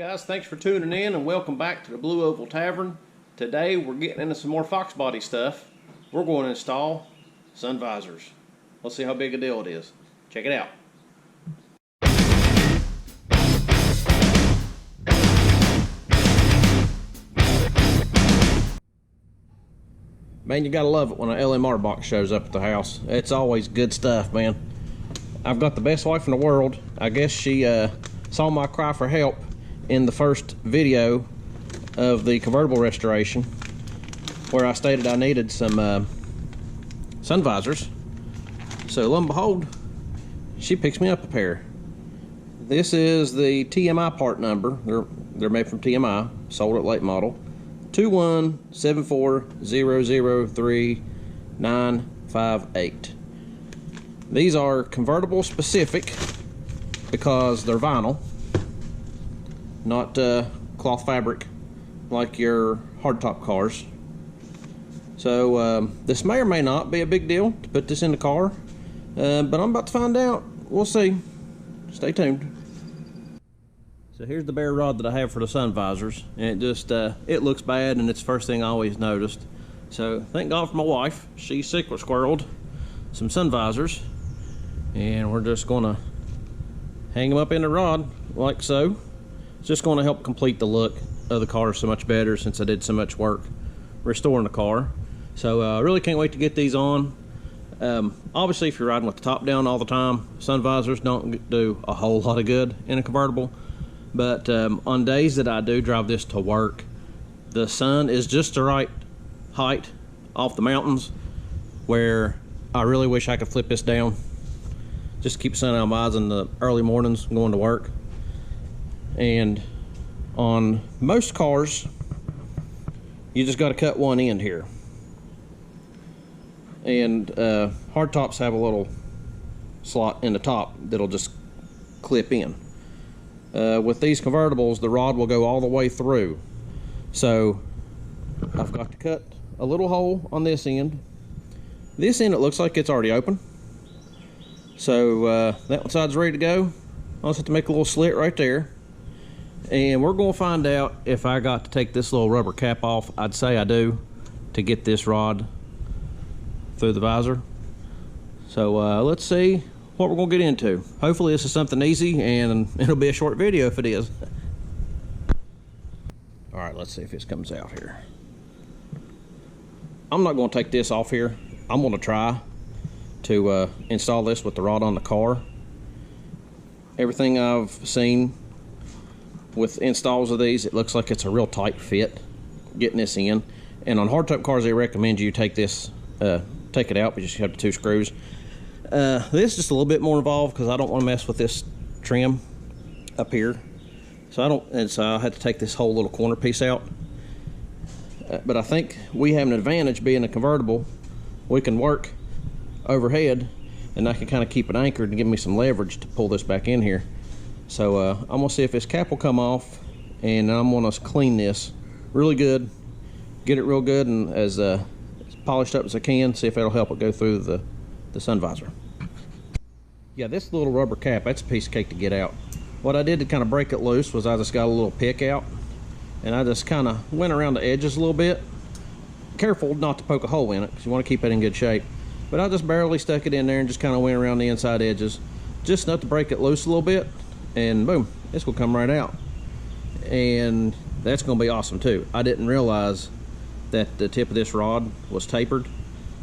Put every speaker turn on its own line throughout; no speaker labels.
Guys, thanks for tuning in and welcome back to the Blue Oval Tavern. Today we're getting into some more Foxbody stuff. We're going to install sun visors. Let's see how big a deal it is. Check it out. Man, you gotta love it when an LMR box shows up at the house. It's always good stuff, man. I've got the best wife in the world. I guess she saw my cry for help in the first video of the convertible restoration, where I stated I needed some sun visors. So lo and behold, she picks me up a pair. This is the TMI part number. They're made from TMI, sold at late model. 21740039958. These are convertible specific because they're vinyl, not cloth fabric like your hardtop cars. So this may or may not be a big deal to put this in the car, but I'm about to find out. We'll see. Stay tuned. So here's the bare rod that I have for the sun visors, and it just it looks bad, and it's the first thing I always noticed. So thank God for my wife. She secret squirreled some sun visors, and we're just gonna hang them up in the rod like so. It's just going to help complete the look of the car so much better, since I did so much work restoring the car. So I really can't wait to get these on. Obviously, if you're riding with the top down all the time, sun visors don't do a whole lot of good in a convertible. But on days that I do drive this to work, the sun is just the right height off the mountains where I really wish I could flip this down just to keep the sun out of my eyes in the early mornings going to work. And on most cars, you just got to cut one end here. And hardtops have a little slot in the top that'll just clip in. With these convertibles, the rod will go all the way through. So I've got to cut a little hole on this end. This end, it looks like it's already open. So that one side's ready to go. I'll just have to make a little slit right there. And we're going to find out if I got to take this little rubber cap off. I'd say I do, to get this rod through the visor. So let's see what we're going to get into. Hopefully this is something easy, and it'll be a short video if it is. Alright, let's see if this comes out here. I'm not going to take this off here. I'm going to try to install this with the rod on the car. Everything I've seen with installs of these, it looks like it's a real tight fit getting this in. And on hardtop cars, they recommend you take this, take it out, but you just have the 2 screws. This is just a little bit more involved because I don't want to mess with this trim up here. So I had to take this whole little corner piece out. But I think we have an advantage being a convertible. We can work overhead, and I can kind of keep it anchored and give me some leverage to pull this back in here. So I'm gonna see if this cap will come off, and I'm gonna clean this really good, get it real good and as polished up as I can, see if it'll help it go through the sun visor. Yeah, this little rubber cap, that's a piece of cake to get out. What I did to kind of break it loose was I just got a little pick out, and I just kind of went around the edges a little bit. Careful not to poke a hole in it, because you want to keep it in good shape. But I just barely stuck it in there and just kind of went around the inside edges, just enough to break it loose a little bit. And boom, this will come right out. And that's going to be awesome too. I didn't realize that the tip of this rod was tapered.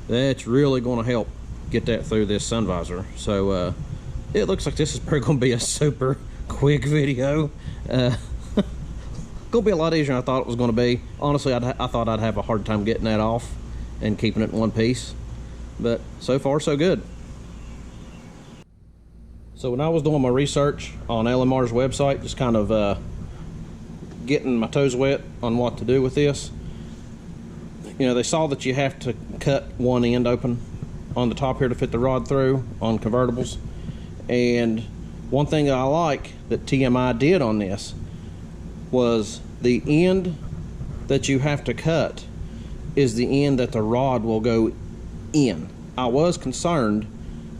That's really going to help get that through this sun visor. So it looks like this is probably going to be a super quick video. Going to be a lot easier than I thought it was going to be. Honestly, I thought I'd have a hard time getting that off and keeping it in one piece. But so far, so good. So when I was doing my research on LMR's website, just kind of getting my toes wet on what to do with this, you know, they saw that you have to cut one end open on the top here to fit the rod through on convertibles. And one thing that I like that TMI did on this was the end that you have to cut is the end that the rod will go in. I was concerned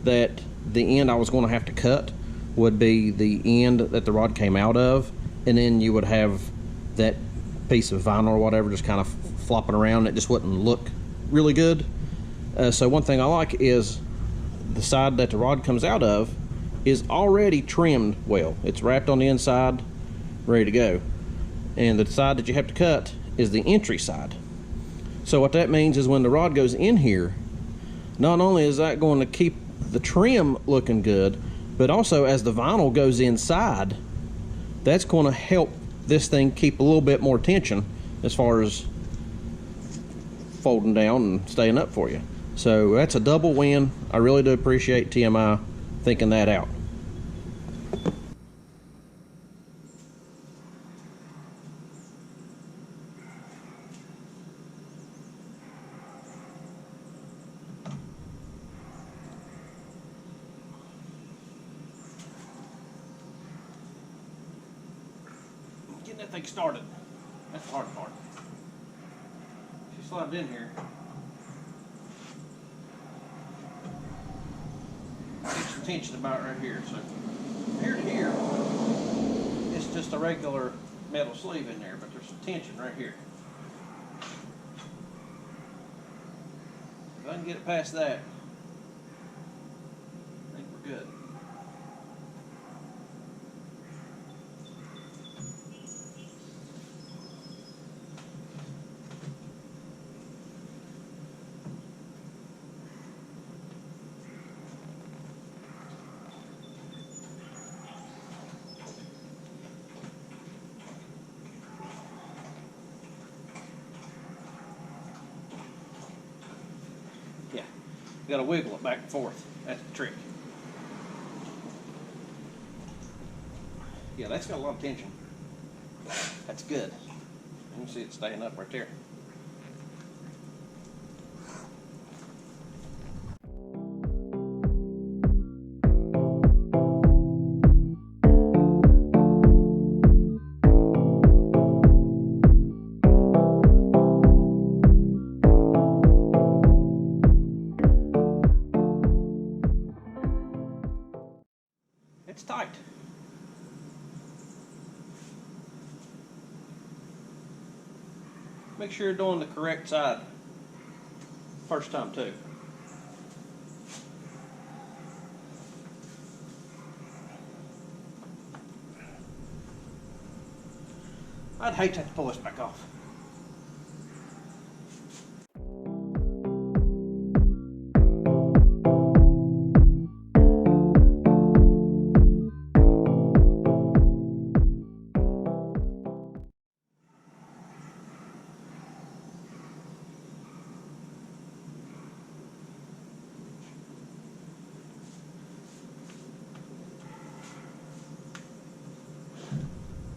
that the end I was going to have to cut would be the end that the rod came out of, and then you would have that piece of vinyl or whatever just kind of flopping around. It just wouldn't look really good. So one thing I like is the side that the rod comes out of is already trimmed well. It's wrapped on the inside, ready to go. And the side that you have to cut is the entry side. So what that means is when the rod goes in here, not only is that going to keep the trim looking good, but also as the vinyl goes inside, that's going to help this thing keep a little bit more tension as far as folding down and staying up for you. So that's a double win. I really do appreciate TMI thinking that out. Getting that thing started, that's the hard part. She slides in here. Get some tension about right here. So from here to here, it's just a regular metal sleeve in there, but there's some tension right here. If I can get it past that, I think we're good. Yeah, you gotta wiggle it back and forth. That's the trick. Yeah, that's got a lot of tension. That's good. You can see it staying up right there. It's tight. Make sure you're doing the correct side first time too. I'd hate to have to pull this back off.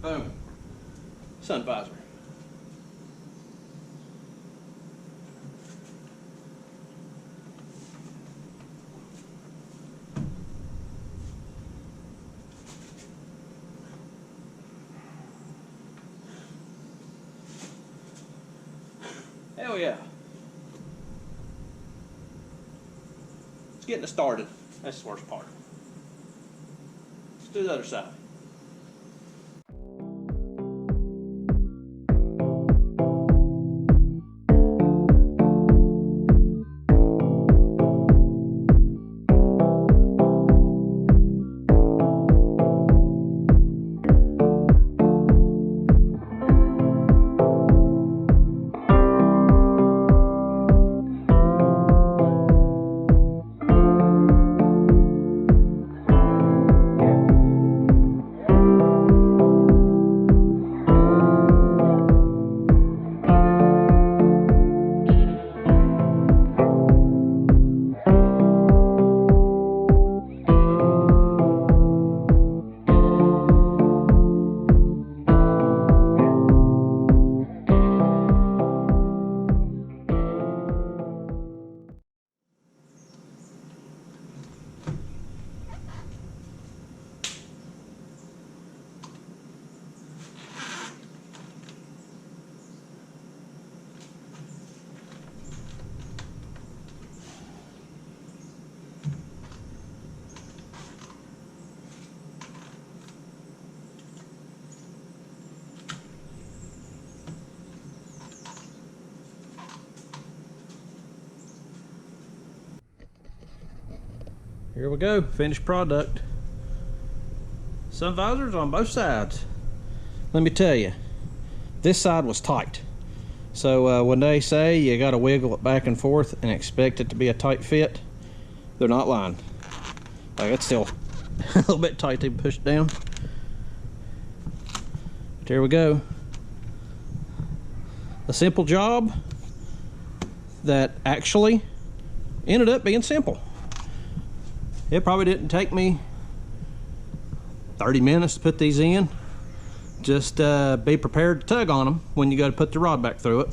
Boom. Sun visor. Hell yeah. It's getting it started. That's the worst part. Let's do the other side. Here we go, finished product. Sun visors on both sides. Let me tell you, this side was tight. So when they say you gotta wiggle it back and forth and expect it to be a tight fit, they're not lying. Like, it's still a little bit tight to push it down. But here we go. A simple job that actually ended up being simple. It probably didn't take me 30 minutes to put these in. Just be prepared to tug on them when you go to put the rod back through it.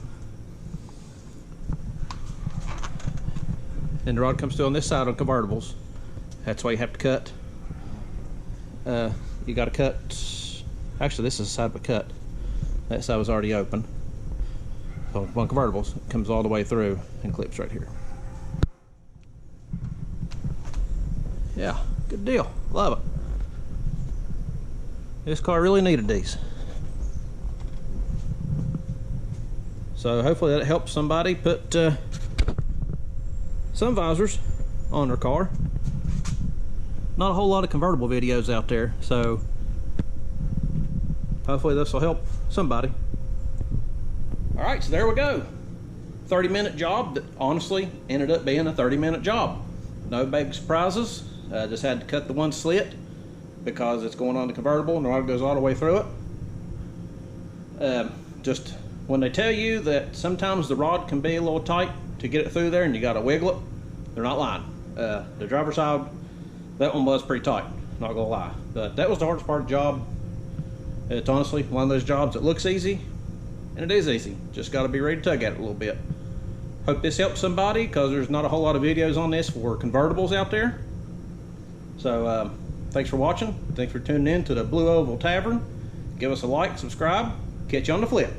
And the rod comes through on this side on convertibles. That's why you have to cut. You got to cut. Actually, this is the side of a cut. That side was already open. So on convertibles, it comes all the way through and clips right here. Yeah, good deal. Love it. This car really needed these. So hopefully that helps somebody put sun visors on their car. Not a whole lot of convertible videos out there, so hopefully this will help somebody. All right, so there we go. 30-minute job that honestly ended up being a 30-minute job. No big surprises. Just had to cut the one slit because it's going on the convertible and the rod goes all the way through it. Just when they tell you that sometimes the rod can be a little tight to get it through there and you got to wiggle it, they're not lying. The driver's side, that one was pretty tight, not gonna lie. But that was the hardest part of the job. It's honestly one of those jobs that looks easy, and it is easy. Just got to be ready to tug at it a little bit. Hope this helps somebody, because there's not a whole lot of videos on this for convertibles out there. So thanks for watching. Thanks for tuning in to the Blue Oval Tavern. Give us a like, subscribe. Catch you on the flip.